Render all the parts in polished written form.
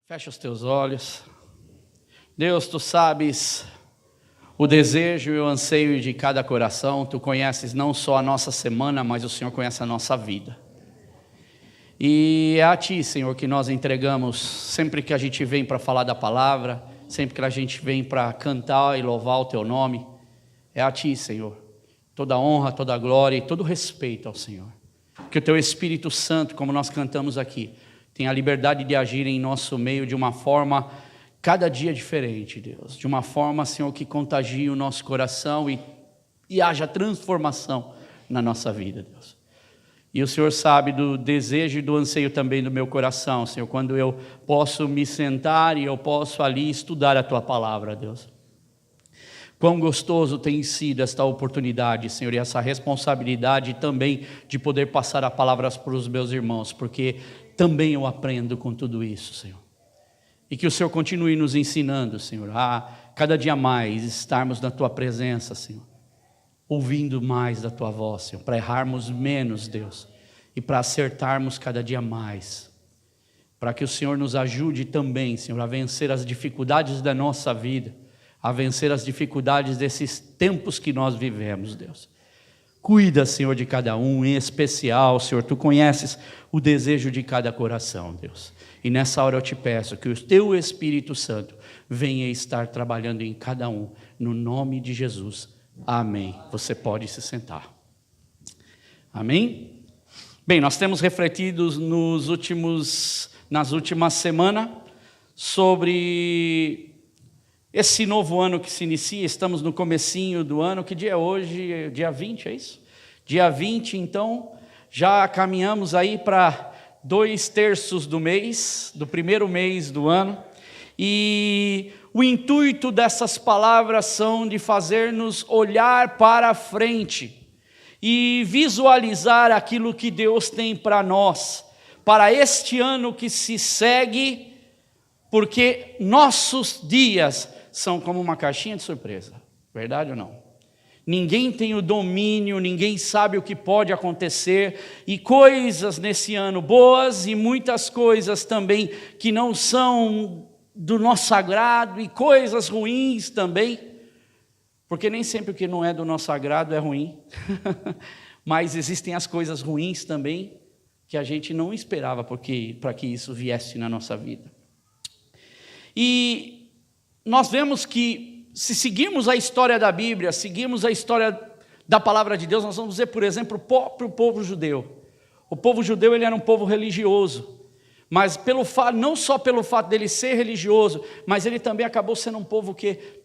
Fecha os teus olhos. Deus, Tu sabes o desejo e o anseio de cada coração. Tu conheces não só a nossa semana, mas o Senhor conhece a nossa vida. E é a Ti, Senhor, que nós entregamos sempre que a gente vem para falar da palavra, sempre que a gente vem para cantar e louvar o Teu nome. É a Ti, Senhor, toda honra, toda glória e todo respeito ao Senhor. Que o Teu Espírito Santo, como nós cantamos aqui, tenha a liberdade de agir em nosso meio de uma forma cada dia diferente, Deus. De uma forma, Senhor, que contagie o nosso coração e haja transformação na nossa vida, Deus. E o Senhor sabe do desejo e do anseio também do meu coração, Senhor, quando eu posso me sentar e eu posso ali estudar a Tua palavra, Deus. Quão gostoso tem sido esta oportunidade, Senhor, e essa responsabilidade também de poder passar a palavra para os meus irmãos, porque também eu aprendo com tudo isso, Senhor. E que o Senhor continue nos ensinando, Senhor, a cada dia mais estarmos na Tua presença, Senhor. Ouvindo mais da Tua voz, Senhor, para errarmos menos, Deus, e para acertarmos cada dia mais. Para que o Senhor nos ajude também, Senhor, a vencer as dificuldades da nossa vida, a vencer as dificuldades desses tempos que nós vivemos, Deus. Cuida, Senhor, de cada um, em especial, Senhor, Tu conheces o desejo de cada coração, Deus. E nessa hora eu te peço que o Teu Espírito Santo venha estar trabalhando em cada um, no nome de Jesus. Amém. Você pode se sentar. Amém? Bem, nós temos refletido nas últimas semanas sobre esse novo ano que se inicia. Estamos no comecinho do ano. Que dia é hoje? Dia 20, é isso? Dia 20, então, já caminhamos aí para 2/3 do mês, do primeiro mês do ano. E o intuito dessas palavras são de fazer-nos olhar para a frente e visualizar aquilo que Deus tem para nós, para este ano que se segue, porque nossos dias são como uma caixinha de surpresa, verdade ou não? Ninguém tem o domínio, ninguém sabe o que pode acontecer, e coisas nesse ano boas e muitas coisas também que não são do nosso agrado, e coisas ruins também, porque nem sempre o que não é do nosso agrado é ruim, mas existem as coisas ruins também, que a gente não esperava para que isso viesse na nossa vida. E nós vemos que, se seguirmos a história da Bíblia, seguirmos a história da palavra de Deus, nós vamos ver, por exemplo, o próprio povo judeu. O povo judeu, ele era um povo religioso, mas não só pelo fato dele ser religioso, mas ele também acabou sendo um povo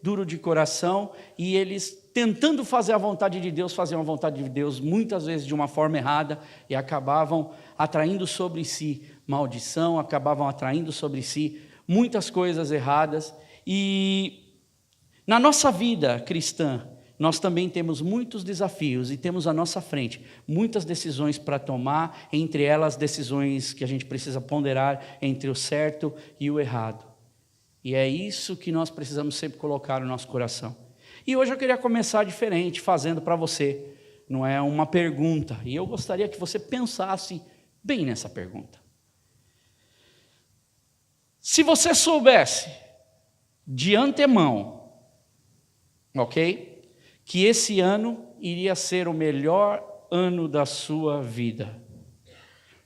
duro de coração, e eles, tentando fazer a vontade de Deus, faziam a vontade de Deus muitas vezes de uma forma errada, e acabavam atraindo sobre si maldição, acabavam atraindo sobre si muitas coisas erradas. E na nossa vida cristã, nós também temos muitos desafios e temos à nossa frente muitas decisões para tomar, entre elas decisões que a gente precisa ponderar entre o certo e o errado. E é isso que nós precisamos sempre colocar no nosso coração. E hoje eu queria começar diferente, fazendo para você, não é uma pergunta, e eu gostaria que você pensasse bem nessa pergunta. Se você soubesse de antemão, ok? Que esse ano iria ser o melhor ano da sua vida.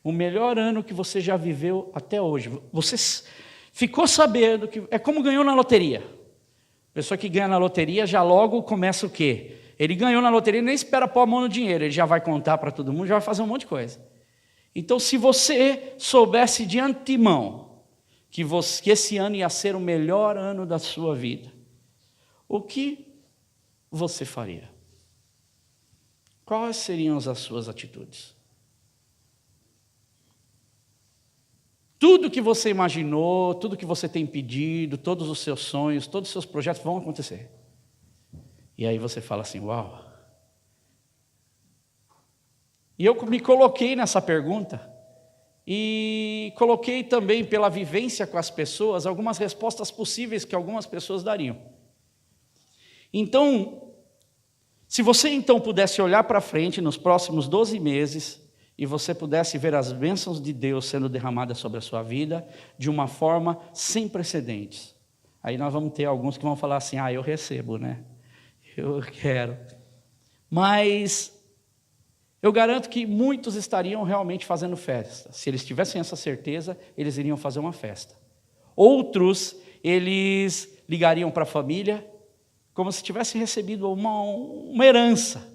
O melhor ano que você já viveu até hoje. Você ficou sabendo que é como ganhou na loteria. A pessoa que ganha na loteria já logo começa o quê? Ele ganhou na loteria e nem espera pôr a mão no dinheiro. Ele já vai contar para todo mundo, já vai fazer um monte de coisa. Então, se você soubesse de antemão que esse ano ia ser o melhor ano da sua vida, o que você faria? Quais seriam as suas atitudes? Tudo que você imaginou, tudo que você tem pedido, todos os seus sonhos, todos os seus projetos vão acontecer. E aí você fala assim, uau. E eu me coloquei nessa pergunta, e coloquei também pela vivência com as pessoas, algumas respostas possíveis que algumas pessoas dariam. Então, se você então pudesse olhar para frente nos próximos 12 meses e você pudesse ver as bênçãos de Deus sendo derramadas sobre a sua vida de uma forma sem precedentes. Aí nós vamos ter alguns que vão falar assim, eu recebo, né? Eu quero. Mas eu garanto que muitos estariam realmente fazendo festa. Se eles tivessem essa certeza, eles iriam fazer uma festa. Outros, eles ligariam para a família como se tivessem recebido uma herança,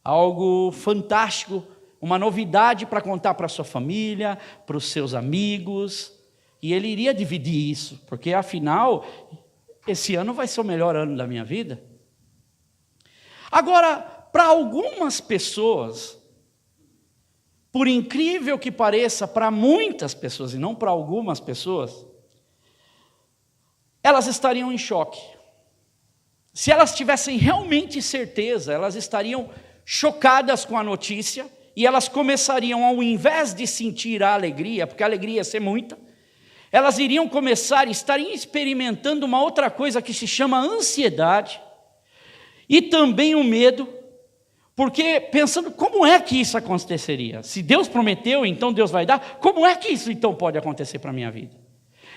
algo fantástico, uma novidade para contar para a sua família, para os seus amigos, e ele iria dividir isso, porque afinal, esse ano vai ser o melhor ano da minha vida. Agora, para algumas pessoas, por incrível que pareça, para muitas pessoas, e não para algumas pessoas, elas estariam em choque. Se elas tivessem realmente certeza, elas estariam chocadas com a notícia, e elas começariam, ao invés de sentir a alegria, porque a alegria ia ser muita, elas iriam começar a estar experimentando uma outra coisa que se chama ansiedade, e também o medo, porque pensando, como é que isso aconteceria? Se Deus prometeu, então Deus vai dar, como é que isso então pode acontecer para a minha vida?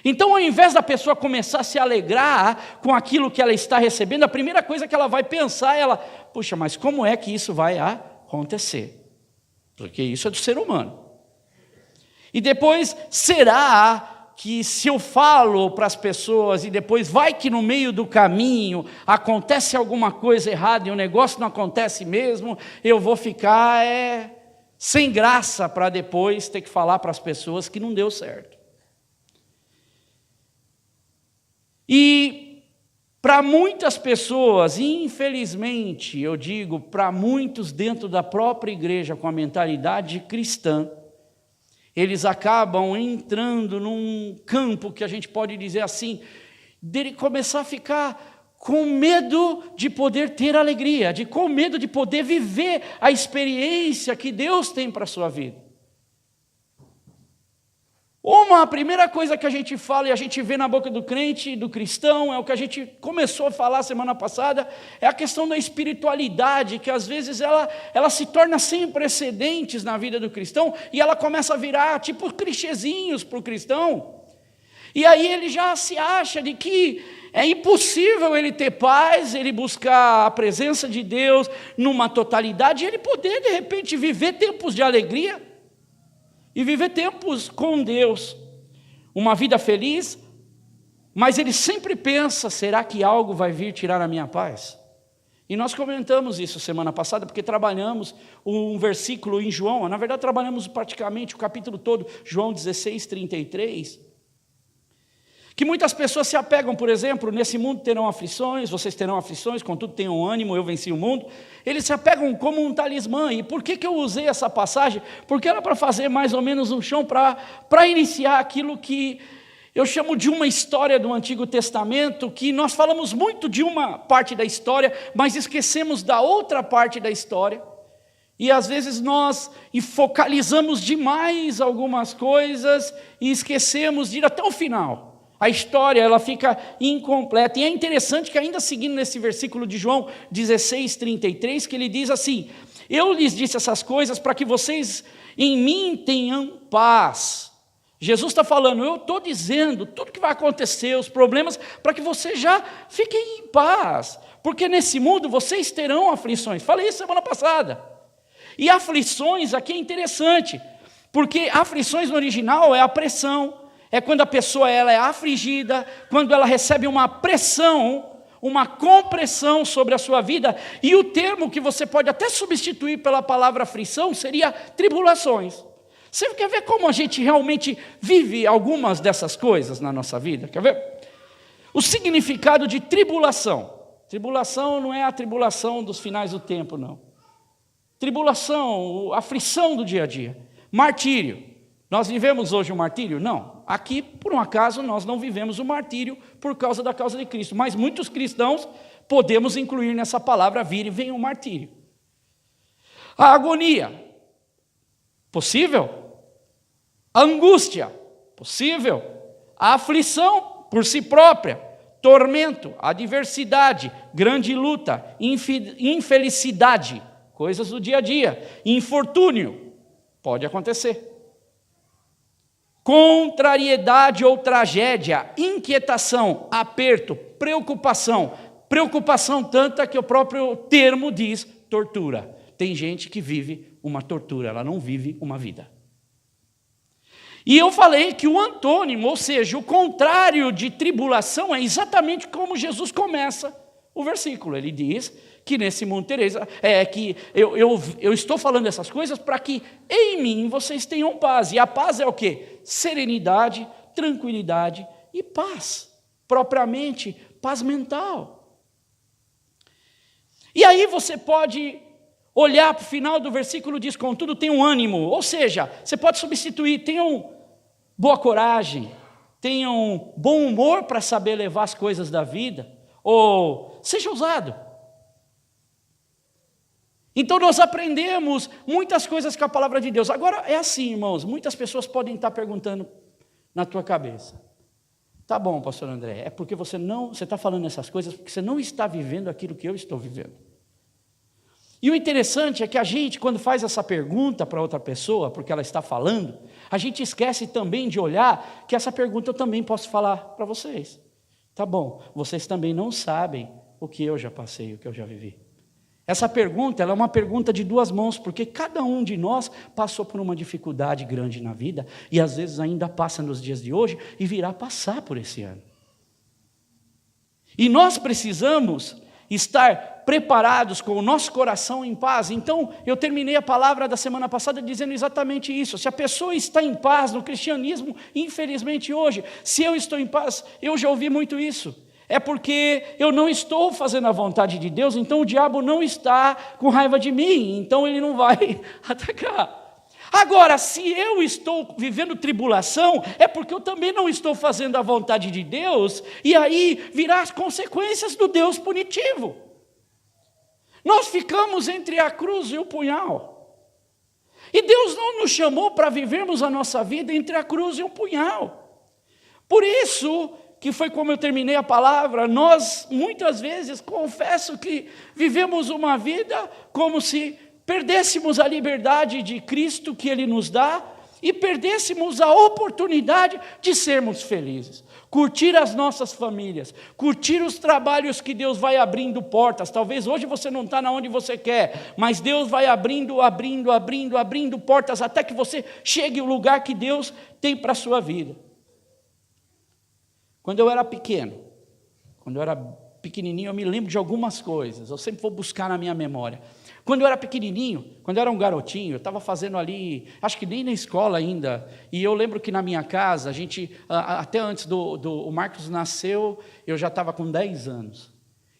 Então, ao invés da pessoa começar a se alegrar com aquilo que ela está recebendo, a primeira coisa que ela vai pensar é puxa, mas como é que isso vai acontecer? Porque isso é do ser humano. E depois, será que se eu falo para as pessoas e depois vai que no meio do caminho acontece alguma coisa errada e o negócio não acontece mesmo, eu vou ficar sem graça para depois ter que falar para as pessoas que não deu certo. E para muitas pessoas, infelizmente, eu digo, para muitos dentro da própria igreja com a mentalidade cristã, eles acabam entrando num campo que a gente pode dizer assim, dele começar a ficar com medo de poder ter alegria, com medo de poder viver a experiência que Deus tem para a sua vida. A primeira coisa que a gente fala e a gente vê na boca do crente, do cristão, é o que a gente começou a falar semana passada, é a questão da espiritualidade, que às vezes ela se torna sem precedentes na vida do cristão, e ela começa a virar tipo clichêzinhos para o cristão, e aí ele já se acha de que é impossível ele ter paz, ele buscar a presença de Deus numa totalidade, e ele poder de repente viver tempos de alegria, e viver tempos com Deus, uma vida feliz, mas ele sempre pensa, será que algo vai vir tirar a minha paz? E nós comentamos isso semana passada, porque trabalhamos um versículo em João, na verdade trabalhamos praticamente o capítulo todo, João 16:33, que muitas pessoas se apegam, por exemplo, nesse mundo terão aflições, vocês terão aflições, contudo tenham ânimo, eu venci o mundo. Eles se apegam como um talismã. E por que eu usei essa passagem? Porque era para fazer mais ou menos um chão para iniciar aquilo que eu chamo de uma história do Antigo Testamento, que nós falamos muito de uma parte da história, mas esquecemos da outra parte da história. E às vezes nós focalizamos demais algumas coisas e esquecemos de ir até o final. A história, ela fica incompleta. E é interessante que ainda seguindo nesse versículo de João 16:33, que ele diz assim, eu lhes disse essas coisas para que vocês em mim tenham paz. Jesus está falando, eu estou dizendo tudo que vai acontecer, os problemas, para que vocês já fiquem em paz. Porque nesse mundo vocês terão aflições. Falei isso semana passada. E aflições aqui é interessante, porque aflições no original é a pressão. É quando a pessoa ela é afligida, quando ela recebe uma pressão, uma compressão sobre a sua vida, e o termo que você pode até substituir pela palavra aflição seria tribulações. Você quer ver como a gente realmente vive algumas dessas coisas na nossa vida? Quer ver? O significado de tribulação. Tribulação não é a tribulação dos finais do tempo, não. Tribulação, aflição do dia a dia. Martírio. Nós vivemos hoje o martírio? Não. Aqui, por um acaso, nós não vivemos o martírio por causa da causa de Cristo. Mas muitos cristãos podemos incluir nessa palavra vir e vem o martírio. A agonia. Possível? A angústia. Possível? A aflição por si própria. Tormento, adversidade, grande luta, infelicidade, coisas do dia a dia. Infortúnio. Pode acontecer. Contrariedade ou tragédia, inquietação, aperto, preocupação. Preocupação tanta que o próprio termo diz tortura. Tem gente que vive uma tortura, ela não vive uma vida. E eu falei que o antônimo, ou seja, o contrário de tribulação, é exatamente como Jesus começa o versículo. Ele diz que nesse mundo tereis, que eu estou falando essas coisas para que em mim vocês tenham paz. E a paz é o quê? Serenidade, tranquilidade e paz. Propriamente, paz mental. E aí você pode olhar para o final do versículo, diz, contudo, tenham ânimo. Ou seja, você pode substituir, tenham boa coragem, tenham bom humor para saber levar as coisas da vida, ou seja ousado. Então nós aprendemos muitas coisas com a palavra de Deus. Agora é assim, irmãos, muitas pessoas podem estar perguntando na tua cabeça: tá bom, pastor André, é porque você está falando essas coisas porque você não está vivendo aquilo que eu estou vivendo. E o interessante é que a gente, quando faz essa pergunta para outra pessoa, porque ela está falando, a gente esquece também de olhar que essa pergunta eu também posso falar para vocês. Tá bom, vocês também não sabem o que eu já passei, o que eu já vivi. Essa pergunta, ela é uma pergunta de duas mãos, porque cada um de nós passou por uma dificuldade grande na vida, e às vezes ainda passa nos dias de hoje, e virá passar por esse ano. E nós precisamos estar preparados com o nosso coração em paz. Então, eu terminei a palavra da semana passada dizendo exatamente isso. Se a pessoa está em paz no cristianismo, infelizmente hoje, se eu estou em paz, eu já ouvi muito isso. É porque eu não estou fazendo a vontade de Deus, então o diabo não está com raiva de mim, então ele não vai atacar. Agora, se eu estou vivendo tribulação, é porque eu também não estou fazendo a vontade de Deus, e aí virá as consequências do Deus punitivo. Nós ficamos entre a cruz e o punhal. E Deus não nos chamou para vivermos a nossa vida entre a cruz e o punhal. Por isso, que foi como eu terminei a palavra, nós muitas vezes, confesso que vivemos uma vida como se perdêssemos a liberdade de Cristo que Ele nos dá e perdêssemos a oportunidade de sermos felizes, curtir as nossas famílias, curtir os trabalhos que Deus vai abrindo portas. Talvez hoje você não está onde você quer, mas Deus vai abrindo portas até que você chegue ao lugar que Deus tem para a sua vida. Quando eu era pequeno, quando eu era pequenininho, eu me lembro de algumas coisas, eu sempre vou buscar na minha memória. Quando eu era pequenininho, quando eu era um garotinho, eu estava fazendo ali, acho que nem na escola ainda, e eu lembro que na minha casa, a gente, até antes o Marcos nasceu, eu já estava com 10 anos.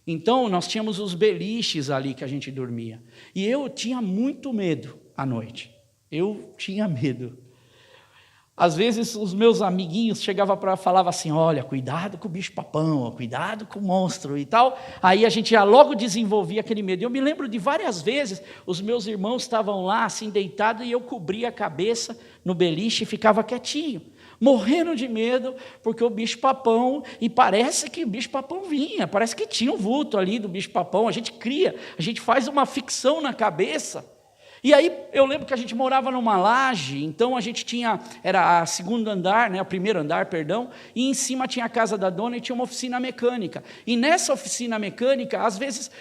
Então, nós tínhamos os beliches ali que a gente dormia. E eu tinha muito medo à noite. Eu tinha medo. Às vezes os meus amiguinhos chegavam para falar assim, olha, cuidado com o bicho-papão, cuidado com o monstro e tal. Aí a gente já logo desenvolvia aquele medo. Eu me lembro de várias vezes, os meus irmãos estavam lá assim deitados e eu cobria a cabeça no beliche e ficava quietinho, morrendo de medo, porque o bicho-papão, e parece que o bicho-papão vinha, parece que tinha um vulto ali do bicho-papão, a gente cria, a gente faz uma ficção na cabeça. E aí eu lembro que a gente morava numa laje, então a gente tinha, era o segundo andar, o primeiro andar, perdão, e em cima tinha a casa da dona e tinha uma oficina mecânica. E nessa oficina mecânica, às vezes,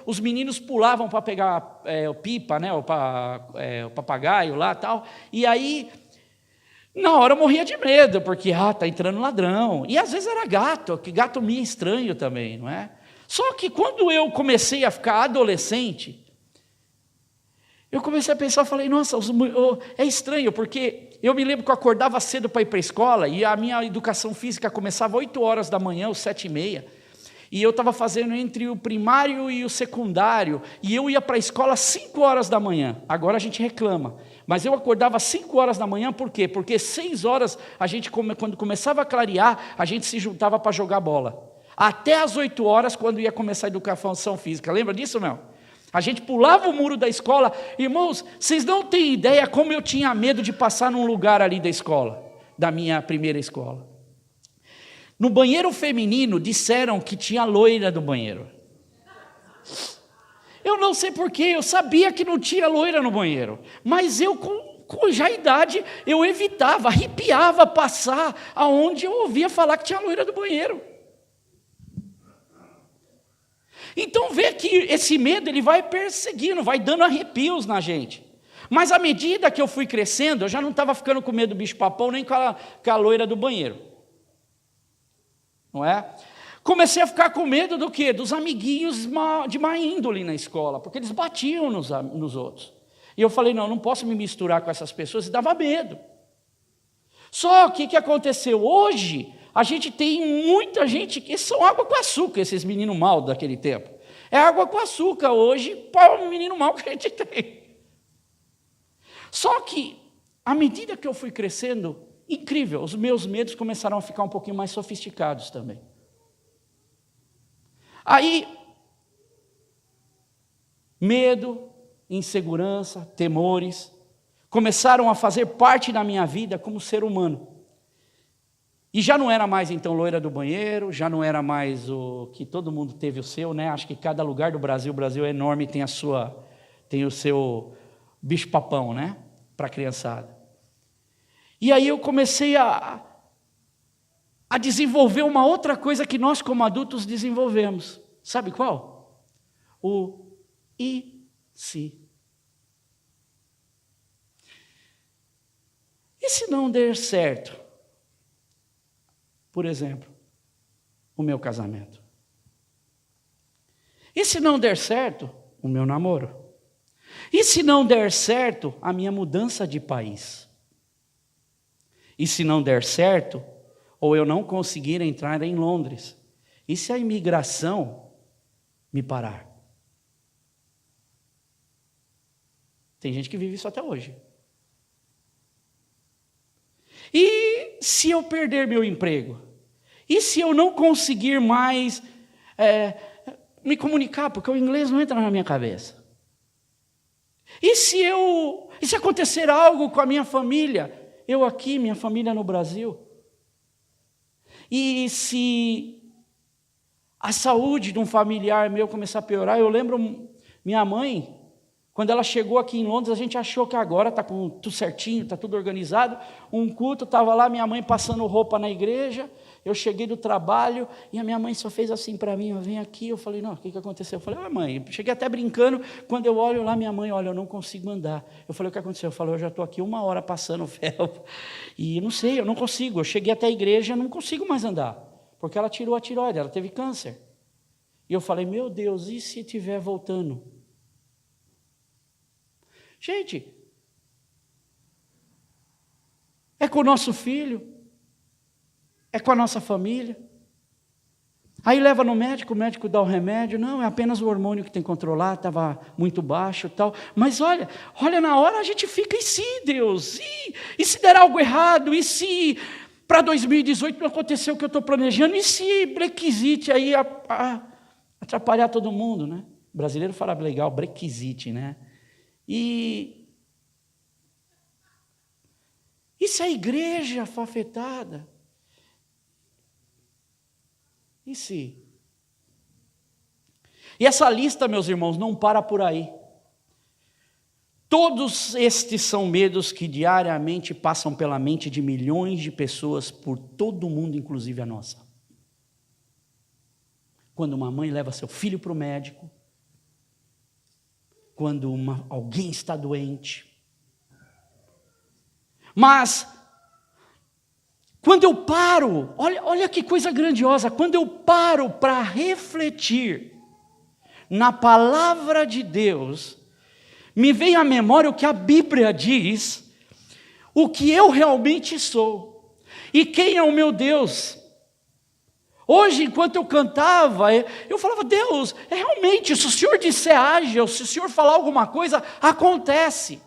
os meninos pulavam para pegar o pipa, o papagaio lá e tal, e aí, na hora eu morria de medo, porque, tá entrando ladrão. E às vezes era gato, que gato meio estranho também, não é? Só que quando eu comecei a ficar adolescente, eu comecei a pensar, falei, nossa, é estranho, porque eu me lembro que eu acordava cedo para ir para a escola, e a minha educação física começava às 8 horas da manhã, às 7h30, e eu estava fazendo entre o primário e o secundário, e eu ia para a escola às 5 horas da manhã, agora a gente reclama, mas eu acordava às 5 horas da manhã, por quê? Porque 6 horas, quando começava a clarear, a gente se juntava para jogar bola, até às 8 horas, quando ia começar a educação física, lembra disso, Mel? A gente pulava o muro da escola. Irmãos, vocês não têm ideia como eu tinha medo de passar num lugar ali da escola, da minha primeira escola. No banheiro feminino, disseram que tinha loira no banheiro. Eu não sei porquê, eu sabia que não tinha loira no banheiro. Mas eu, cuja idade eu evitava, arrepiava passar aonde eu ouvia falar que tinha a loira do banheiro. Então vê que esse medo ele vai perseguindo, vai dando arrepios na gente. Mas à medida que eu fui crescendo, eu já não estava ficando com medo do bicho-papão nem com a loira do banheiro. Não é? Comecei a ficar com medo do quê? Dos amiguinhos de má índole na escola, porque eles batiam nos outros. E eu falei, não posso me misturar com essas pessoas, e dava medo. Só que o que aconteceu? Hoje, a gente tem muita gente que são água com açúcar, esses meninos mal daquele tempo. É água com açúcar hoje para o menino mal que a gente tem. Só que, à medida que eu fui crescendo, incrível, os meus medos começaram a ficar um pouquinho mais sofisticados também. Aí, medo, insegurança, temores, começaram a fazer parte da minha vida como ser humano. E já não era mais, então, loira do banheiro, já não era mais o que todo mundo teve o seu, né? Acho que cada lugar do Brasil, o Brasil é enorme, tem o seu bicho-papão, né? Para a criançada. E aí eu comecei a desenvolver uma outra coisa que nós, como adultos, desenvolvemos. Sabe qual? O e se. E se não der certo? Por exemplo, o meu casamento. E se não der certo, o meu namoro? E se não der certo, a minha mudança de país? E se não der certo, ou eu não conseguir entrar em Londres? E se a imigração me parar? Tem gente que vive isso até hoje. E se eu perder meu emprego? E se eu não conseguir mais me comunicar, porque o inglês não entra na minha cabeça? E se acontecer algo com a minha família? Eu aqui, minha família no Brasil? E se a saúde de um familiar meu começar a piorar? Eu lembro minha mãe, quando ela chegou aqui em Londres, a gente achou que agora está com tudo certinho, está tudo organizado. Um culto, estava lá minha mãe passando roupa na igreja, eu cheguei do trabalho e a minha mãe só fez assim para mim, vem aqui. Eu falei, não, o que aconteceu? Eu falei, mãe, cheguei até brincando, quando eu olho lá, minha mãe, olha, eu não consigo andar. Eu falei, o que aconteceu? Eu falei, eu já estou aqui 1 hora passando o felpa e não sei, eu não consigo. Eu cheguei até a igreja, não consigo mais andar, porque ela tirou a tireoide, ela teve câncer. E eu falei, meu Deus, e se estiver voltando? Gente, é com o nosso filho, é com a nossa família. Aí leva no médico, o médico dá o remédio, não, é apenas o hormônio que tem que controlar, estava muito baixo e tal. Mas olha, na hora a gente fica, e se Deus? E se der algo errado? E se para 2018 não aconteceu o que eu estou planejando? E se Brexit aí atrapalhar todo mundo, né? O brasileiro fala legal, Brexit, né? E se a igreja for afetada? E se? E essa lista, meus irmãos, não para por aí. Todos estes são medos que diariamente passam pela mente de milhões de pessoas por todo o mundo, inclusive a nossa. Quando uma mãe leva seu filho para o médico, quando alguém está doente. Mas, quando eu paro, olha que coisa grandiosa, quando eu paro para refletir na palavra de Deus, me vem à memória o que a Bíblia diz, o que eu realmente sou, e quem é o meu Deus. Hoje, enquanto eu cantava, eu falava, Deus, realmente, se o Senhor disser haja, ou se o Senhor falar alguma coisa, acontece.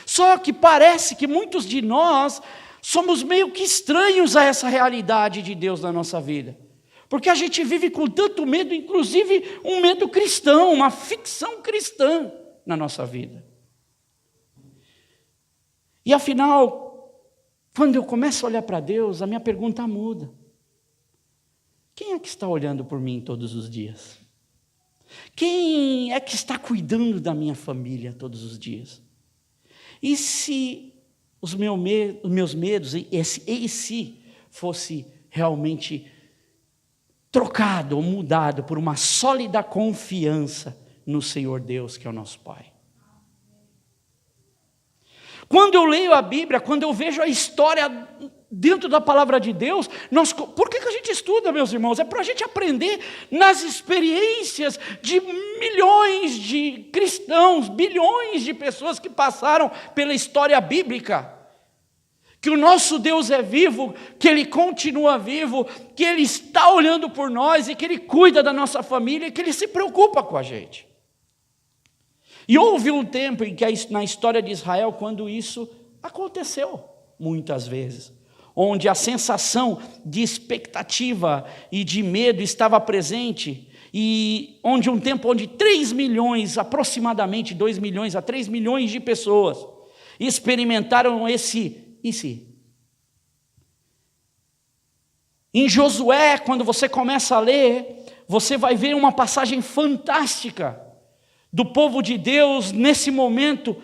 Só que parece que muitos de nós somos meio que estranhos a essa realidade de Deus na nossa vida. Porque a gente vive com tanto medo, inclusive um medo cristão, uma ficção cristã na nossa vida. E afinal, quando eu começo a olhar para Deus, a minha pergunta muda. Quem é que está olhando por mim todos os dias? Quem é que está cuidando da minha família todos os dias? E se os meus medos, e se fosse realmente trocado ou mudado por uma sólida confiança no Senhor Deus, que é o nosso Pai. Quando eu leio a Bíblia, quando eu vejo a história dentro da palavra de Deus, por que a gente estuda, meus irmãos? É para a gente aprender nas experiências de milhões de cristãos, bilhões de pessoas que passaram pela história bíblica. Que o nosso Deus é vivo, que Ele continua vivo, que Ele está olhando por nós e que Ele cuida da nossa família e que Ele se preocupa com a gente. E houve um tempo em que na história de Israel, quando isso aconteceu, muitas vezes, onde a sensação de expectativa e de medo estava presente, e onde um tempo onde 3 milhões, aproximadamente 2 milhões a 3 milhões de pessoas experimentaram esse e se. Em Josué, quando você começa a ler, você vai ver uma passagem fantástica do povo de Deus nesse momento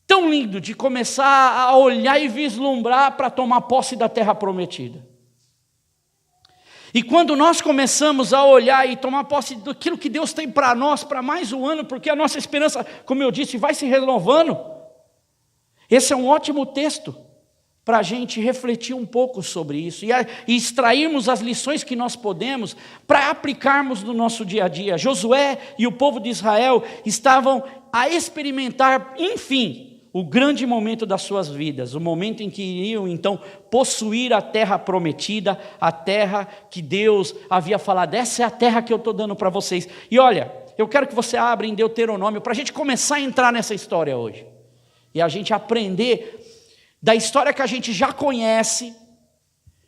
tão lindo de começar a olhar e vislumbrar para tomar posse da terra prometida. E quando nós começamos a olhar e tomar posse daquilo que Deus tem para nós, para mais um ano, porque a nossa esperança, como eu disse, vai se renovando, esse é um ótimo texto para a gente refletir um pouco sobre isso e extrairmos as lições que nós podemos para aplicarmos no nosso dia a dia. Josué e o povo de Israel estavam a experimentar, enfim, o grande momento das suas vidas, o momento em que iriam então possuir a terra prometida, a terra que Deus havia falado, essa é a terra que eu estou dando para vocês. E olha, eu quero que você abra em Deuteronômio para a gente começar a entrar nessa história hoje e a gente aprender da história que a gente já conhece,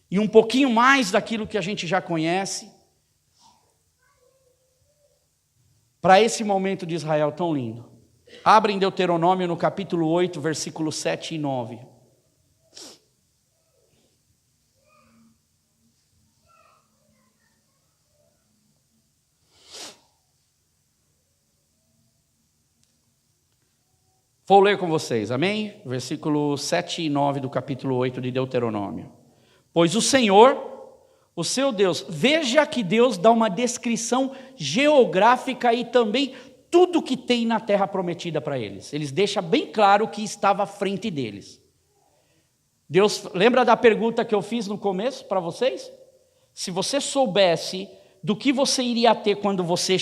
e um pouquinho mais daquilo que a gente já conhece, para esse momento de Israel tão lindo. Abre em Deuteronômio no capítulo 8, versículos 7 e 9. Vou ler com vocês, amém? Versículos 7 e 9 do capítulo 8 de Deuteronômio. Pois o Senhor, o seu Deus, veja que Deus dá uma descrição geográfica e também tudo que tem na terra prometida para eles. Eles deixam bem claro o que estava à frente deles. Deus, lembra da pergunta que eu fiz no começo para vocês? Se você soubesse do que você iria ter quando você,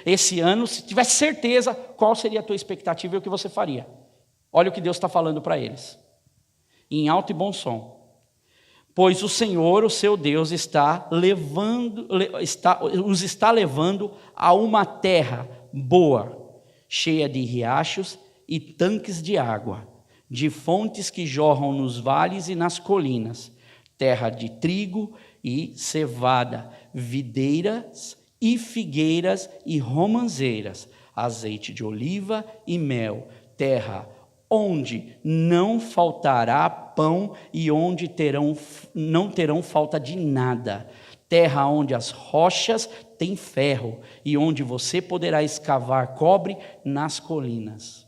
esse ano, se tivesse certeza, qual seria a tua expectativa e o que você faria? Olha o que Deus está falando para eles, em alto e bom som. Pois o Senhor, o seu Deus, os está levando a uma terra boa, cheia de riachos e tanques de água, de fontes que jorram nos vales e nas colinas, terra de trigo e cevada, videiras e figueiras e romãzeiras, azeite de oliva e mel, terra onde não faltará pão e onde não terão falta de nada, terra onde as rochas têm ferro e onde você poderá escavar cobre nas colinas.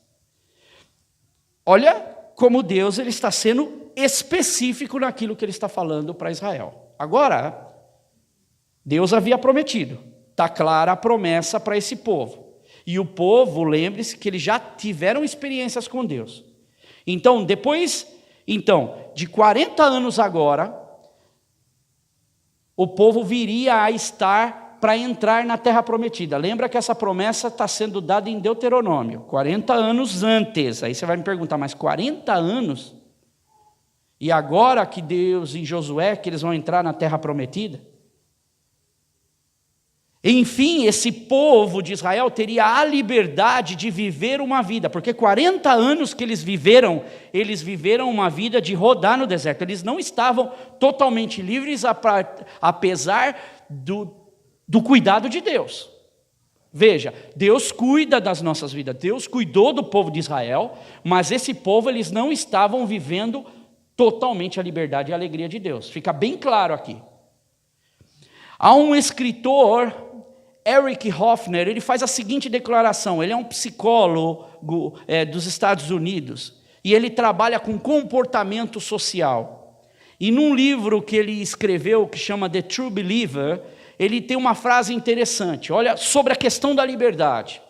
Olha como Deus ele está sendo específico naquilo que ele está falando para Israel. Agora, Deus havia prometido, está clara a promessa para esse povo. E o povo, lembre-se que eles já tiveram experiências com Deus. Então, de 40 anos agora, o povo viria a estar para entrar na terra prometida. Lembra que essa promessa está sendo dada em Deuteronômio, 40 anos antes. Aí você vai me perguntar, mas 40 anos? E agora que Deus, em Josué, que eles vão entrar na terra prometida? Enfim, esse povo de Israel teria a liberdade de viver uma vida, porque 40 anos que eles viveram uma vida de rodar no deserto. Eles não estavam totalmente livres, apesar do cuidado de Deus. Veja, Deus cuida das nossas vidas, Deus cuidou do povo de Israel, mas esse povo, eles não estavam vivendo totalmente a liberdade e a alegria de Deus. Fica bem claro aqui. Há um escritor, Eric Hofner, ele faz a seguinte declaração. Ele é um psicólogo dos Estados Unidos, E ele trabalha com comportamento social. E num livro que ele escreveu, que chama The True Believer, ele tem uma frase interessante, olha, sobre a questão da liberdade.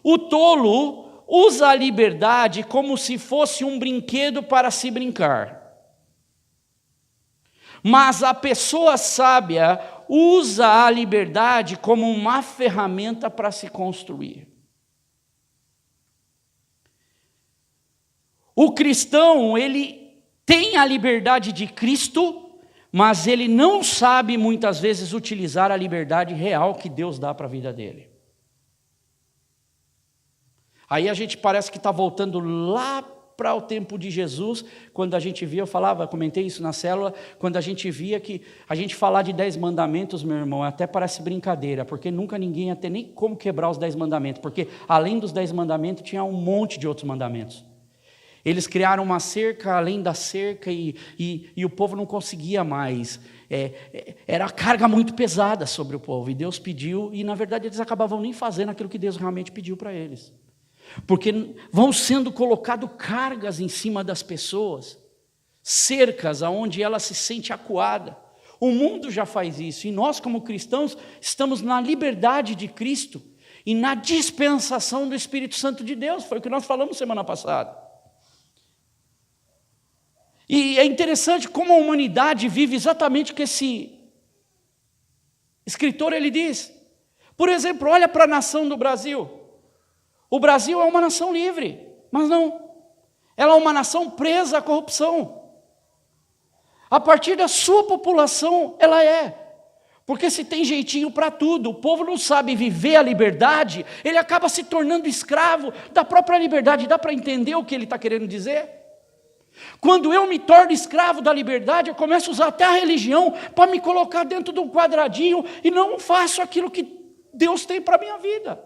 O tolo usa a liberdade como se fosse um brinquedo para se brincar. Mas a pessoa sábia usa a liberdade como uma ferramenta para se construir. O cristão, ele tem a liberdade de Cristo, mas ele não sabe muitas vezes utilizar a liberdade real que Deus dá para a vida dele. Aí a gente parece que está voltando lá para o tempo de Jesus, quando a gente via, comentei isso na célula, quando a gente via que a gente falar de 10 mandamentos, meu irmão, até parece brincadeira, porque nunca ninguém ia ter nem como quebrar os 10 mandamentos, porque além dos 10 mandamentos tinha um monte de outros mandamentos. Eles criaram uma cerca além da cerca e o povo não conseguia mais. Era carga muito pesada sobre o povo, e Deus pediu, e na verdade eles acabavam nem fazendo aquilo que Deus realmente pediu para eles. Porque vão sendo colocadas cargas em cima das pessoas, cercas aonde ela se sente acuada. O mundo já faz isso, e nós como cristãos estamos na liberdade de Cristo e na dispensação do Espírito Santo de Deus, foi o que nós falamos semana passada. E é interessante como a humanidade vive exatamente o que esse escritor ele diz. Por exemplo, olha para a nação do Brasil. O Brasil é uma nação livre, mas não. Ela é uma nação presa à corrupção. A partir da sua população, ela é. Porque se tem jeitinho para tudo, o povo não sabe viver a liberdade, ele acaba se tornando escravo da própria liberdade. Dá para entender o que ele está querendo dizer? Quando eu me torno escravo da liberdade, eu começo a usar até a religião para me colocar dentro de um quadradinho e não faço aquilo que Deus tem para a minha vida.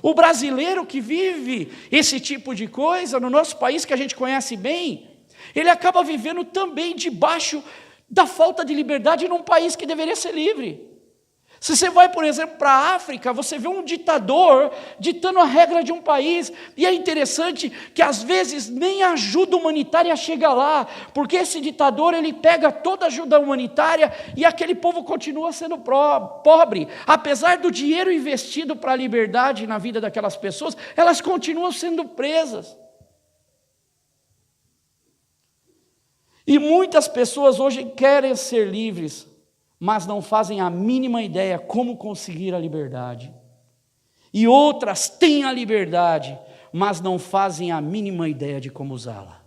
O brasileiro que vive esse tipo de coisa, no nosso país que a gente conhece bem, ele acaba vivendo também debaixo da falta de liberdade num país que deveria ser livre. Se você vai, por exemplo, para a África, você vê um ditador ditando a regra de um país, e é interessante que às vezes nem a ajuda humanitária chega lá, porque esse ditador ele pega toda a ajuda humanitária e aquele povo continua sendo pobre. Apesar do dinheiro investido para a liberdade na vida daquelas pessoas, elas continuam sendo presas. E muitas pessoas hoje querem ser livres, mas não fazem a mínima ideia como conseguir a liberdade. E outras têm a liberdade, mas não fazem a mínima ideia de como usá-la.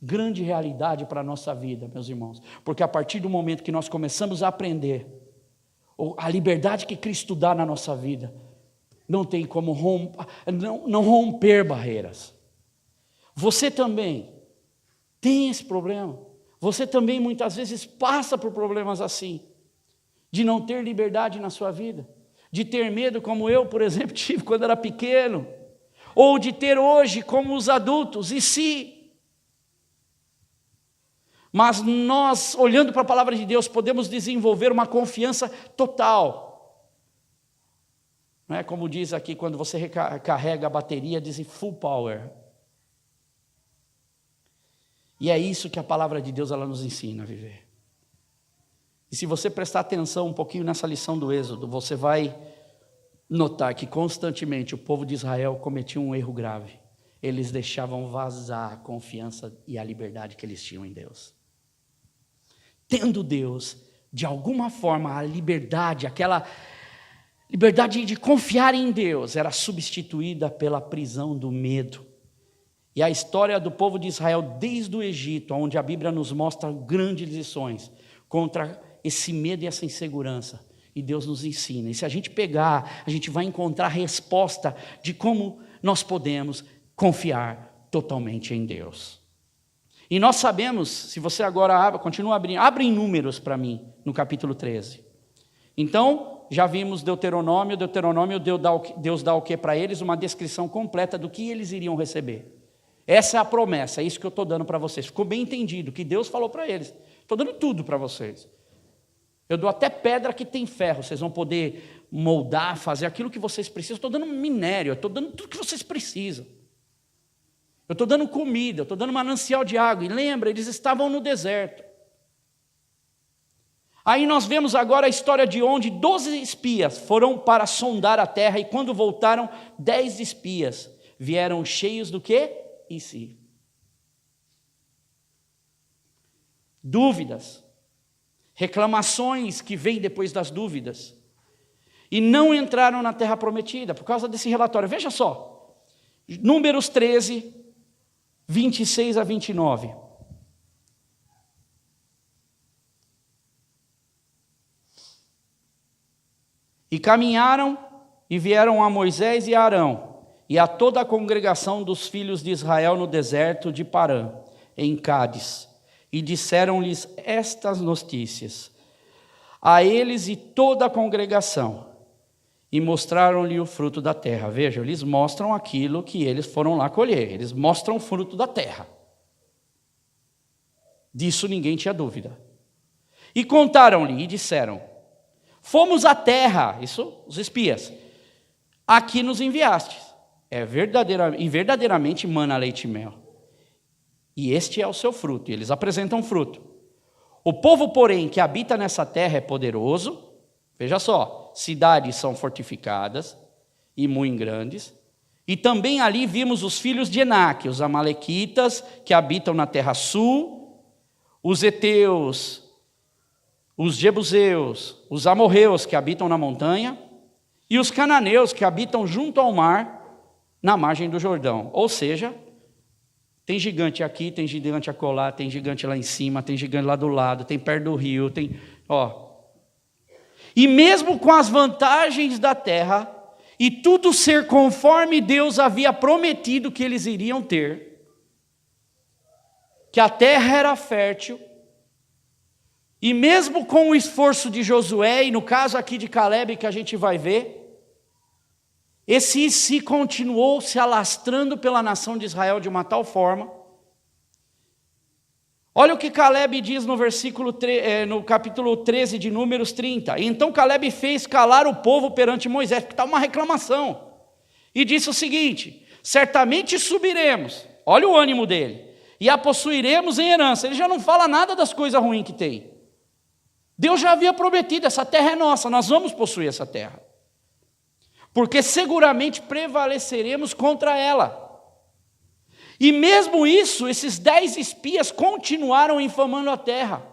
Grande realidade para a nossa vida, meus irmãos, porque a partir do momento que nós começamos a aprender a liberdade que Cristo dá na nossa vida, não tem como não romper barreiras. Você também tem esse problema. Você também muitas vezes passa por problemas assim, de não ter liberdade na sua vida, de ter medo como eu, por exemplo, tive quando era pequeno, ou de ter hoje como os adultos, e se. Mas nós, olhando para a palavra de Deus, podemos desenvolver uma confiança total. Não é como diz aqui, quando você recarrega a bateria, diz full power. E é isso que a palavra de Deus ela nos ensina a viver. E se você prestar atenção um pouquinho nessa lição do Êxodo, você vai notar que constantemente o povo de Israel cometia um erro grave. Eles deixavam vazar a confiança e a liberdade que eles tinham em Deus. Tendo Deus, de alguma forma, a liberdade, aquela liberdade de confiar em Deus, era substituída pela prisão do medo. E a história do povo de Israel desde o Egito, onde a Bíblia nos mostra grandes lições contra esse medo e essa insegurança. E Deus nos ensina. E se a gente pegar, a gente vai encontrar a resposta de como nós podemos confiar totalmente em Deus. E nós sabemos, se você agora continua abrindo, abre em Números para mim, no capítulo 13. Então, já vimos Deuteronômio, Deus dá o que para eles? Uma descrição completa do que eles iriam receber. Essa é a promessa, é isso que eu estou dando para vocês. Ficou bem entendido, que Deus falou para eles. Estou dando tudo para vocês. Eu dou até pedra que tem ferro, vocês vão poder moldar, fazer aquilo que vocês precisam. Estou dando minério, estou dando tudo que vocês precisam. Eu estou dando comida, eu estou dando manancial de água. E lembra, eles estavam no deserto. Aí nós vemos agora a história de onde 12 espias foram para sondar a terra. E quando voltaram, 10 espias vieram cheios do quê? Em si. Dúvidas. Reclamações que vêm depois das dúvidas. E não entraram na terra prometida por causa desse relatório. Veja só. Números 13, 26 a 29. E caminharam e vieram a Moisés e a Arão e a toda a congregação dos filhos de Israel no deserto de Parã, em Cádiz, e disseram-lhes estas notícias a eles e toda a congregação, e mostraram-lhe o fruto da terra. Veja, eles mostram aquilo que eles foram lá colher, eles mostram o fruto da terra. Disso ninguém tinha dúvida. E contaram-lhe e disseram: fomos à terra, isso os espias, aqui nos enviastes. Verdadeiramente mana leite e mel. E este é o seu fruto. E eles apresentam fruto. O povo, porém, que habita nessa terra é poderoso. Veja só, cidades são fortificadas e muito grandes. E também ali vimos os filhos de Enaque, os amalequitas que habitam na terra sul, os heteus, os jebuseus, os amorreus que habitam na montanha e os cananeus que habitam junto ao mar, na margem do Jordão. Ou seja, tem gigante aqui, tem gigante acolá, tem gigante lá em cima, tem gigante lá do lado, tem perto do rio, tem... E mesmo com as vantagens da terra, e tudo ser conforme Deus havia prometido que eles iriam ter, que a terra era fértil, e mesmo com o esforço de Josué, e no caso aqui de Caleb que a gente vai ver, esse si continuou se alastrando pela nação de Israel de uma tal forma. Olha o que Caleb diz no capítulo 13 de Números 30. Então Caleb fez calar o povo perante Moisés, porque está uma reclamação. E disse o seguinte: certamente subiremos, olha o ânimo dele, e a possuiremos em herança. Ele já não fala nada das coisas ruins que tem. Deus já havia prometido, essa terra é nossa, nós vamos possuir essa terra. Porque seguramente prevaleceremos contra ela. E mesmo isso, esses 10 espias continuaram infamando a terra.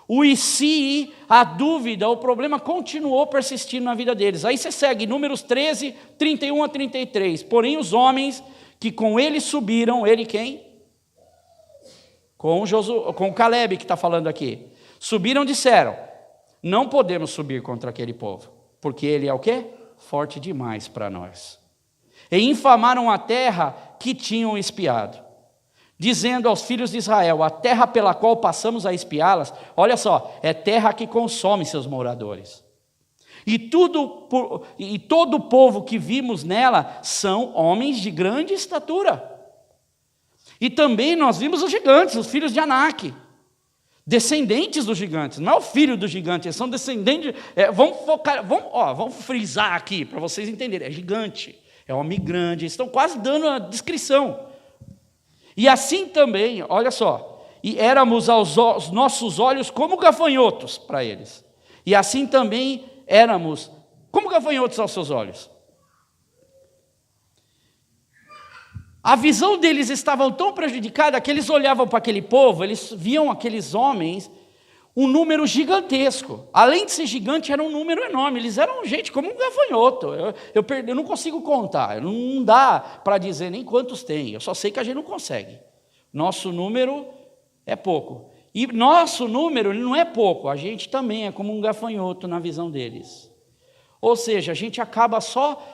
O e se, a dúvida, o problema continuou persistindo na vida deles. Aí você segue Números 13, 31 a 33. Porém os homens que com ele subiram, ele quem? Com Caleb que está falando aqui. Subiram e disseram: não podemos subir contra aquele povo, porque ele é o quê? Forte demais para nós. E infamaram a terra que tinham espiado, dizendo aos filhos de Israel: a terra pela qual passamos a espiá-las, olha só, é terra que consome seus moradores. E todo o povo que vimos nela são homens de grande estatura. E também nós vimos os gigantes, os filhos de Anak, descendentes dos gigantes. Não é o filho do gigante, eles são descendentes. Vamos frisar aqui para vocês entenderem: é gigante. É um homem grande, eles estão quase dando a descrição. E assim também, olha só, e éramos aos nossos olhos como gafanhotos para eles. E assim também éramos como gafanhotos aos seus olhos. A visão deles estava tão prejudicada que eles olhavam para aquele povo, eles viam aqueles homens, um número gigantesco. Além de ser gigante, era um número enorme. Eles eram gente como um gafanhoto. Eu não consigo contar. Não dá para dizer nem quantos tem. Eu só sei que a gente não consegue. Nosso número é pouco. E nosso número não é pouco. A gente também é como um gafanhoto na visão deles. Ou seja, a gente acaba só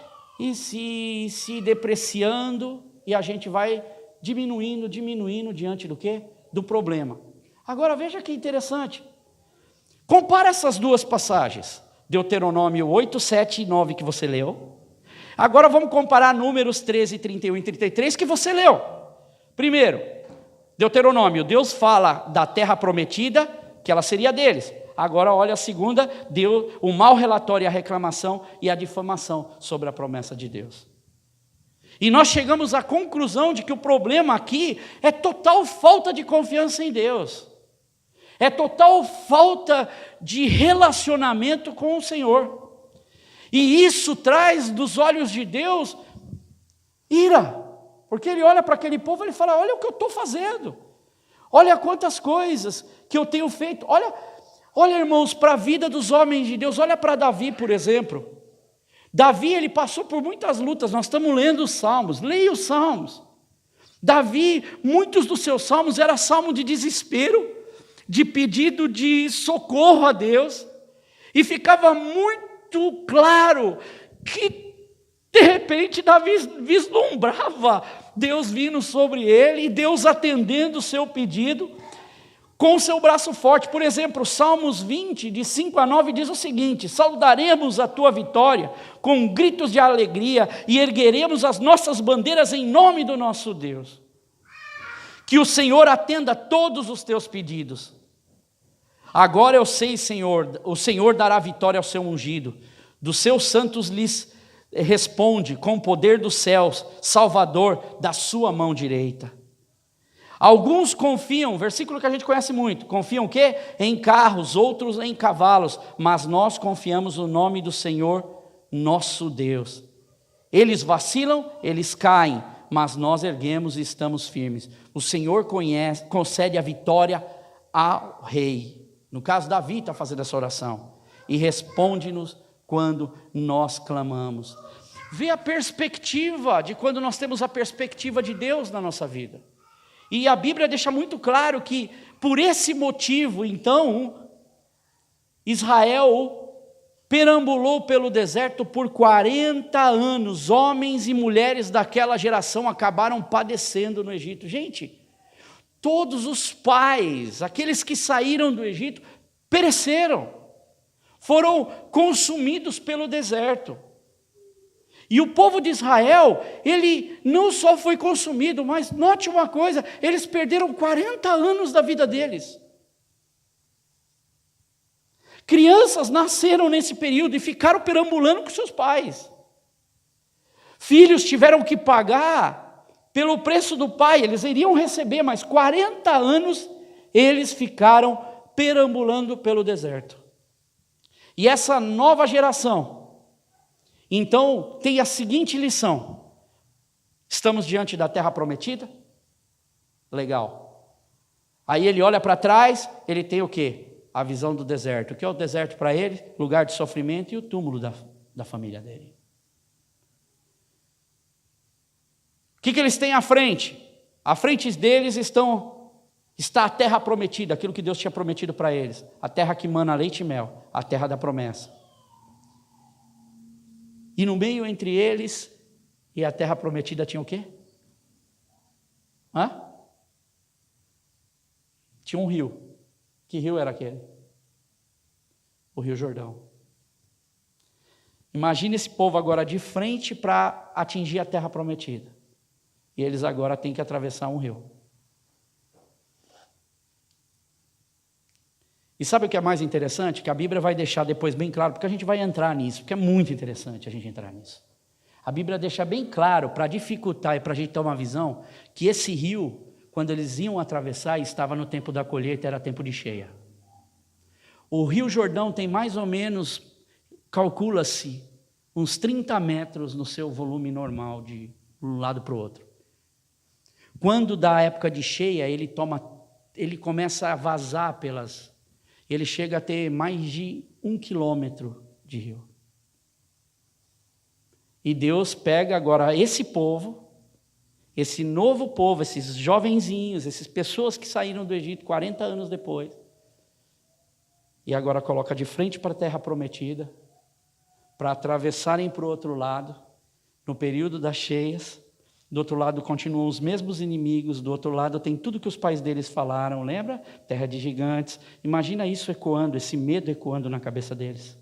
se depreciando e a gente vai diminuindo diante do quê? Do problema. Agora veja que interessante. Compara essas duas passagens. Deuteronômio 8, 7 e 9 que você leu. Agora vamos comparar Números 13, 31 e 33 que você leu. Primeiro, Deuteronômio, Deus fala da terra prometida, que ela seria deles. Agora olha a segunda, deu o mau relatório, a reclamação e a difamação sobre a promessa de Deus. E nós chegamos à conclusão de que o problema aqui é total falta de confiança em Deus. É total falta de relacionamento com o Senhor. E isso traz dos olhos de Deus ira. Porque Ele olha para aquele povo e Ele fala, olha o que eu estou fazendo. Olha quantas coisas que eu tenho feito. Olha, irmãos, para a vida dos homens de Deus. Olha para Davi, por exemplo. Davi, ele passou por muitas lutas. Nós estamos lendo os Salmos. Leia os Salmos. Davi, muitos dos seus salmos eram salmo de desespero, de pedido de socorro a Deus. E ficava muito claro que, de repente, Davi vislumbrava Deus vindo sobre ele e Deus atendendo o seu pedido com o seu braço forte. Por exemplo, Salmos 20, de 5 a 9, diz o seguinte: saudaremos a tua vitória com gritos de alegria e ergueremos as nossas bandeiras em nome do nosso Deus. Que o Senhor atenda a todos os teus pedidos. Agora eu sei, Senhor, o Senhor dará vitória ao seu ungido. Dos seus santos lhes responde com o poder dos céus, Salvador da sua mão direita. Alguns confiam, versículo que a gente conhece muito, confiam o quê? Em carros, outros em cavalos, mas nós confiamos no nome do Senhor, nosso Deus. Eles vacilam, eles caem, mas nós erguemos e estamos firmes. O Senhor concede a vitória ao rei. No caso, Davi está fazendo essa oração. E responde-nos quando nós clamamos. Vê a perspectiva de quando nós temos a perspectiva de Deus na nossa vida. E a Bíblia deixa muito claro que, por esse motivo, então, Israel perambulou pelo deserto por 40 anos. Homens e mulheres daquela geração acabaram padecendo no Egito. Gente, todos os pais, aqueles que saíram do Egito, pereceram. Foram consumidos pelo deserto. E o povo de Israel, ele não só foi consumido, mas note uma coisa, eles perderam 40 anos da vida deles. Crianças nasceram nesse período e ficaram perambulando com seus pais. Filhos tiveram que pagar pelo preço do pai, eles iriam receber, mas 40 anos eles ficaram perambulando pelo deserto. E essa nova geração, então, tem a seguinte lição: estamos diante da terra prometida? Legal. Aí ele olha para trás, ele tem o quê? A visão do deserto. O que é o deserto para ele? Lugar de sofrimento e o túmulo da família dele. O que eles têm à frente? À frente deles está a terra prometida, aquilo que Deus tinha prometido para eles. A terra que mana leite e mel, a terra da promessa. E no meio entre eles e a terra prometida tinha o quê? Tinha um rio. Que rio era aquele? O Rio Jordão. Imagina esse povo agora de frente para atingir a terra prometida. E eles agora têm que atravessar um rio. E sabe o que é mais interessante? Que a Bíblia vai deixar depois bem claro, porque a gente vai entrar nisso, porque é muito interessante a gente entrar nisso. A Bíblia deixa bem claro, para dificultar e para a gente ter uma visão, que esse rio, quando eles iam atravessar, estava no tempo da colheita, era tempo de cheia. O Rio Jordão tem mais ou menos, calcula-se, uns 30 metros no seu volume normal, de um lado para o outro. Quando dá a época de cheia, ele começa a vazar ele chega a ter mais de 1 quilômetro de rio. E Deus pega agora esse povo, esse novo povo, esses jovenzinhos, essas pessoas que saíram do Egito 40 anos depois, e agora coloca de frente para a terra prometida, para atravessarem para o outro lado, no período das cheias. Do outro lado continuam os mesmos inimigos, do outro lado tem tudo que os pais deles falaram, lembra? Terra de gigantes. Imagina isso ecoando, esse medo ecoando na cabeça deles.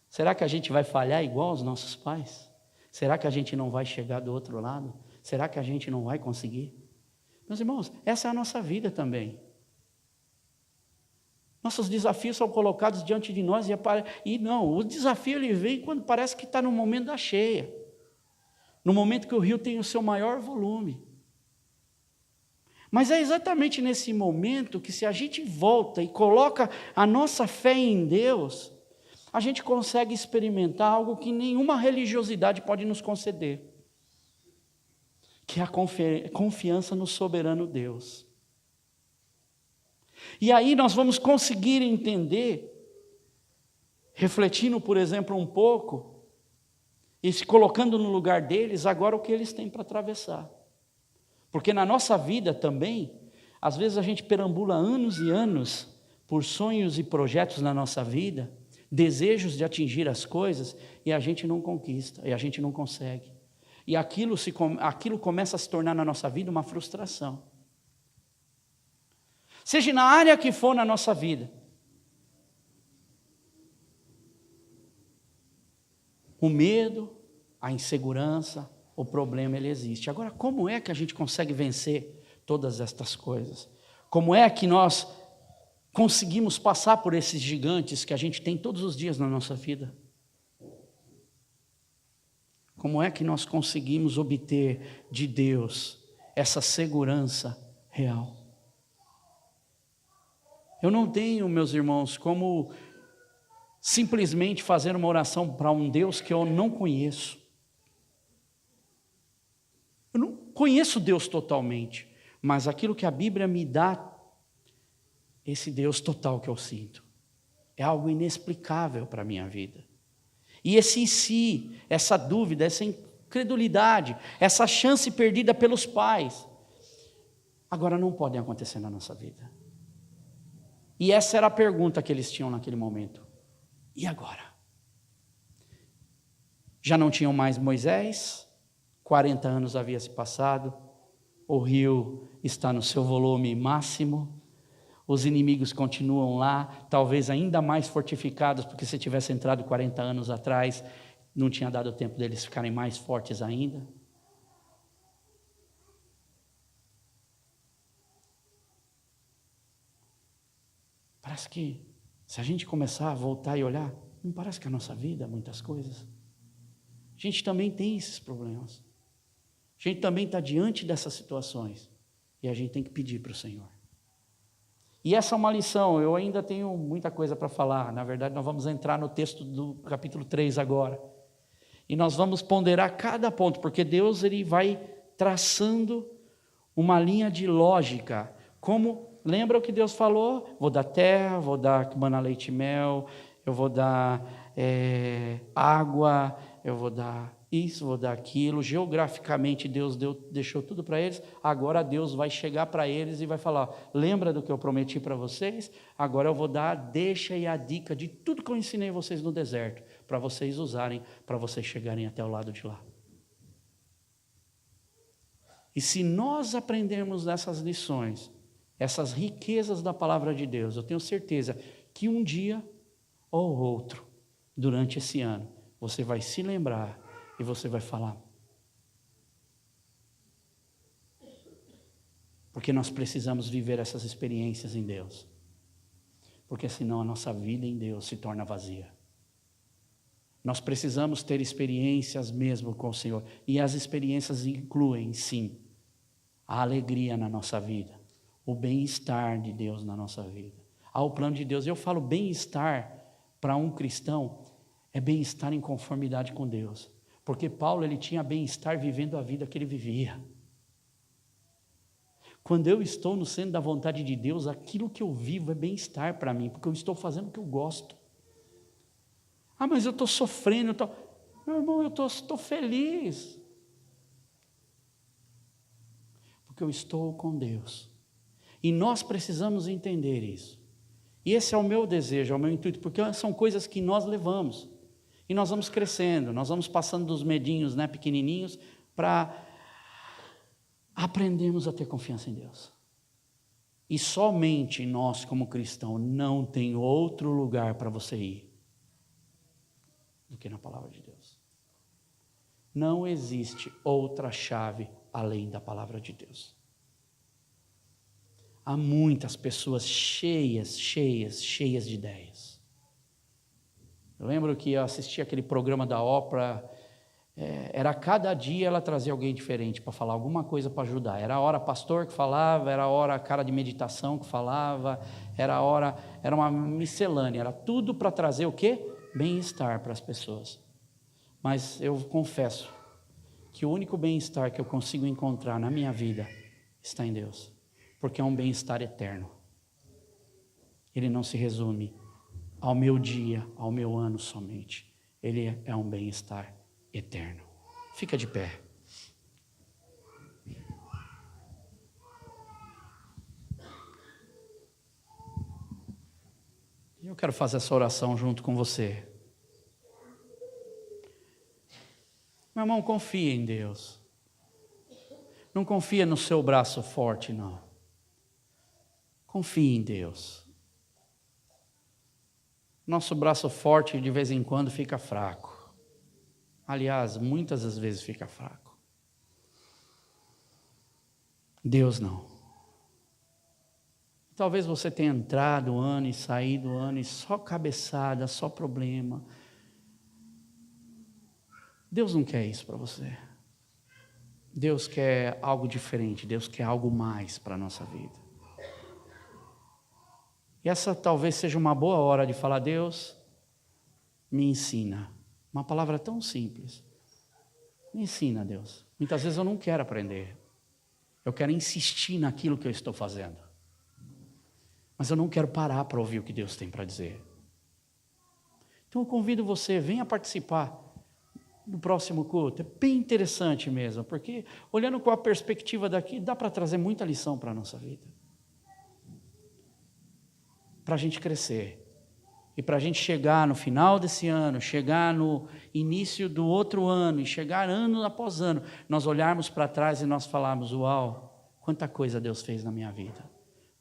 Será que a gente vai falhar igual aos nossos pais? Será que a gente não vai chegar do outro lado? Será que a gente não vai conseguir? Meus irmãos, essa é a nossa vida também. Nossos desafios são colocados diante de nós e não, o desafio ele vem quando parece que está no momento da cheia. no momento que o rio tem o seu maior volume. Mas é exatamente nesse momento que, se a gente volta e coloca a nossa fé em Deus, a gente consegue experimentar algo que nenhuma religiosidade pode nos conceder, que é a confiança no soberano Deus. E aí nós vamos conseguir entender, refletindo, por exemplo, um pouco, e se colocando no lugar deles, agora o que eles têm para atravessar. Porque na nossa vida também, às vezes a gente perambula anos e anos por sonhos e projetos na nossa vida, desejos de atingir as coisas, e a gente não conquista, e a gente não consegue. E aquilo começa a se tornar na nossa vida uma frustração. Seja na área que for na nossa vida. O medo, a insegurança, o problema, ele existe. Agora, como é que a gente consegue vencer todas estas coisas? Como é que nós conseguimos passar por esses gigantes que a gente tem todos os dias na nossa vida? Como é que nós conseguimos obter de Deus essa segurança real? Eu não tenho, meus irmãos, como simplesmente fazer uma oração para um Deus que eu não conheço. Eu não conheço Deus totalmente, mas aquilo que a Bíblia me dá, esse Deus total que eu sinto, é algo inexplicável para a minha vida. E esse si, essa dúvida, essa incredulidade, essa chance perdida pelos pais, agora não podem acontecer na nossa vida. E essa era a pergunta que eles tinham naquele momento. E agora? Já não tinham mais Moisés, 40 anos havia se passado, o rio está no seu volume máximo, os inimigos continuam lá, talvez ainda mais fortificados, porque se tivesse entrado 40 anos atrás, não tinha dado tempo deles ficarem mais fortes ainda. Parece que, se a gente começar a voltar e olhar, não parece que a nossa vida é muitas coisas? A gente também tem esses problemas. A gente também está diante dessas situações. E a gente tem que pedir para o Senhor. E essa é uma lição, eu ainda tenho muita coisa para falar. Na verdade, nós vamos entrar no texto do capítulo 3 agora. E nós vamos ponderar cada ponto, porque Deus ele vai traçando uma linha de lógica. Como, lembra o que Deus falou? Vou dar terra, vou dar maná, leite e mel, eu vou dar água, eu vou dar isso, vou dar aquilo. Geograficamente Deus deixou tudo para eles. Agora Deus vai chegar para eles e vai falar: lembra do que eu prometi para vocês? Agora eu vou dar a deixa e a dica de tudo que eu ensinei vocês no deserto, para vocês usarem, para vocês chegarem até o lado de lá. E se nós aprendermos essas lições, essas riquezas da palavra de Deus, eu tenho certeza que um dia ou outro, durante esse ano, você vai se lembrar e você vai falar. Porque nós precisamos viver essas experiências em Deus. Porque senão a nossa vida em Deus se torna vazia. Nós precisamos ter experiências mesmo com o Senhor. E as experiências incluem, sim, a alegria na nossa vida, o bem-estar de Deus na nossa vida. O plano de Deus. Eu falo bem-estar para um cristão, é bem-estar em conformidade com Deus. Porque Paulo ele tinha bem-estar vivendo a vida que ele vivia. Quando eu estou no centro da vontade de Deus, aquilo que eu vivo é bem-estar para mim, porque eu estou fazendo o que eu gosto. Mas eu estou sofrendo. Meu irmão, eu estou feliz. Porque eu estou com Deus. E nós precisamos entender isso. E esse é o meu desejo, é o meu intuito, porque são coisas que nós levamos. E nós vamos crescendo, nós vamos passando dos medinhos, pequenininhos, para aprendermos a ter confiança em Deus. E somente nós, como cristãos, não tem outro lugar para você ir do que na palavra de Deus. Não existe outra chave além da palavra de Deus. Há muitas pessoas cheias de ideias. Eu lembro que eu assisti aquele programa da Oprah, Era cada dia ela trazia alguém diferente para falar alguma coisa para ajudar. Era a hora pastor que falava, era a hora cara de meditação que falava, era uma miscelânea, era tudo para trazer o quê? Bem-estar para as pessoas. Mas eu confesso que o único bem-estar que eu consigo encontrar na minha vida está em Deus, porque é um bem-estar eterno. Ele não se resume ao meu dia, ao meu ano somente. Ele é um bem-estar eterno. Fica de pé. Eu quero fazer essa oração junto com você. Meu irmão, confia em Deus. Não confia no seu braço forte, não. Confia em Deus. Nosso braço forte de vez em quando fica fraco. Aliás, muitas das vezes fica fraco. Deus não. Talvez você tenha entrado o ano e saído o ano e só cabeçada, só problema. Deus não quer isso para você. Deus quer algo diferente, Deus quer algo mais para a nossa vida. E essa talvez seja uma boa hora de falar: Deus, me ensina. Uma palavra tão simples. Me ensina, Deus. Muitas vezes eu não quero aprender. Eu quero insistir naquilo que eu estou fazendo. Mas eu não quero parar para ouvir o que Deus tem para dizer. Então eu convido você, venha participar do próximo culto. É bem interessante mesmo, porque olhando com a perspectiva daqui, dá para trazer muita lição para a nossa vida. Para a gente crescer. E para a gente chegar no final desse ano, chegar no início do outro ano, e chegar ano após ano, nós olharmos para trás e nós falarmos: uau, quanta coisa Deus fez na minha vida.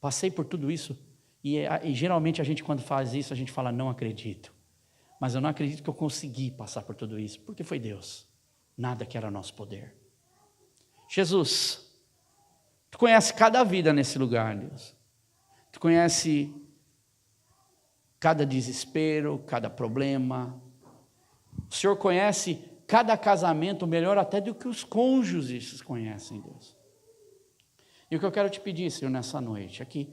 Passei por tudo isso, e geralmente a gente quando faz isso, a gente fala: não acredito. Mas eu não acredito que eu consegui passar por tudo isso, porque foi Deus. Nada que era nosso poder. Jesus, Tu conhece cada vida nesse lugar, Deus. Tu conhece cada desespero, cada problema. O Senhor conhece cada casamento melhor até do que os cônjuges conhecem, Deus. E o que eu quero te pedir, Senhor, nessa noite é que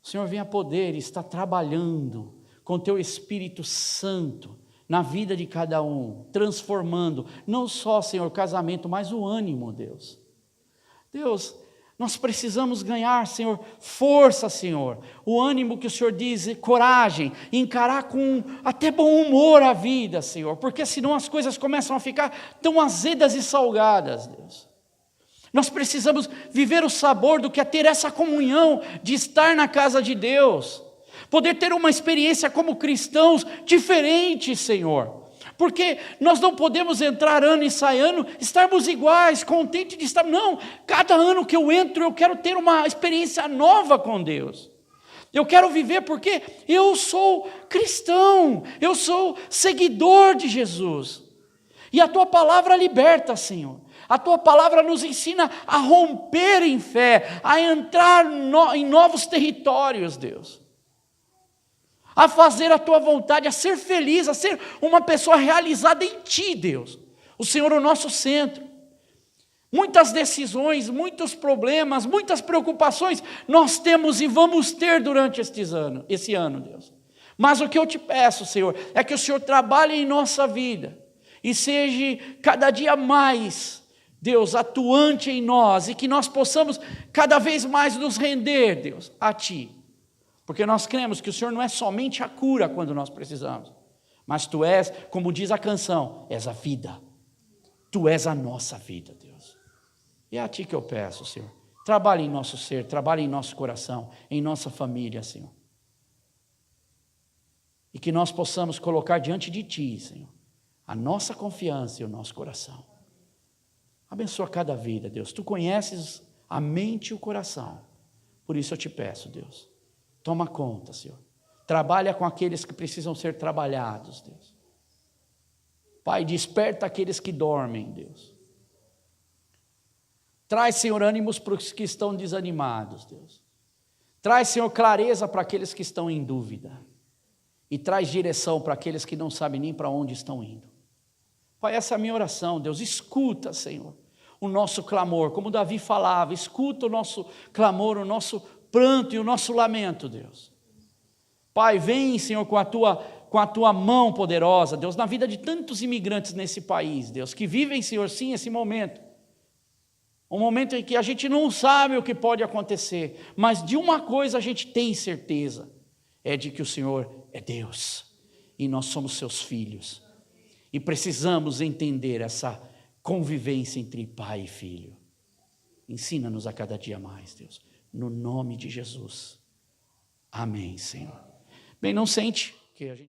o Senhor venha poder estar trabalhando com o Teu Espírito Santo na vida de cada um, transformando, não só, Senhor, o casamento, mas o ânimo, Deus. Deus, nós precisamos ganhar, Senhor, força, Senhor, o ânimo que o Senhor diz, coragem, encarar com até bom humor a vida, Senhor, porque senão as coisas começam a ficar tão azedas e salgadas, Deus. Nós precisamos viver o sabor do que é ter essa comunhão, de estar na casa de Deus, poder ter uma experiência como cristãos diferente, Senhor. Porque nós não podemos entrar ano e sair ano, estarmos iguais, contentes de estar. Não, cada ano que eu entro, eu quero ter uma experiência nova com Deus. Eu quero viver porque eu sou cristão, eu sou seguidor de Jesus. E a Tua palavra liberta, Senhor. A Tua palavra nos ensina a romper em fé, a entrar em novos territórios, Deus. A fazer a Tua vontade, a ser feliz, a ser uma pessoa realizada em Ti, Deus. O Senhor é o nosso centro. Muitas decisões, muitos problemas, muitas preocupações nós temos e vamos ter durante esse ano, Deus. Mas o que eu te peço, Senhor, é que o Senhor trabalhe em nossa vida e seja cada dia mais, Deus, atuante em nós e que nós possamos cada vez mais nos render, Deus, a Ti. Porque nós cremos que o Senhor não é somente a cura quando nós precisamos, mas Tu és, como diz a canção, és a vida. Tu és a nossa vida, Deus. E é a Ti que eu peço, Senhor. Trabalhe em nosso ser, trabalhe em nosso coração, em nossa família, Senhor. E que nós possamos colocar diante de Ti, Senhor, a nossa confiança e o nosso coração. Abençoa cada vida, Deus. Tu conheces a mente e o coração. Por isso eu te peço, Deus. Toma conta, Senhor. Trabalha com aqueles que precisam ser trabalhados, Deus. Pai, desperta aqueles que dormem, Deus. Traz, Senhor, ânimos para os que estão desanimados, Deus. Traz, Senhor, clareza para aqueles que estão em dúvida. E traz direção para aqueles que não sabem nem para onde estão indo. Pai, essa é a minha oração, Deus, escuta, Senhor, o nosso clamor, como Davi falava, escuta o nosso clamor, o nosso pranto e o nosso lamento, Deus. Pai, vem, Senhor, com a tua mão poderosa, Deus, na vida de tantos imigrantes nesse país, Deus, que vivem, Senhor, sim, esse momento. Um momento em que a gente não sabe o que pode acontecer, mas de uma coisa a gente tem certeza, é de que o Senhor é Deus, e nós somos seus filhos, e precisamos entender essa convivência entre pai e filho. Ensina-nos a cada dia mais, Deus, no nome de Jesus. Amém, Senhor. Bem, não sente que a gente...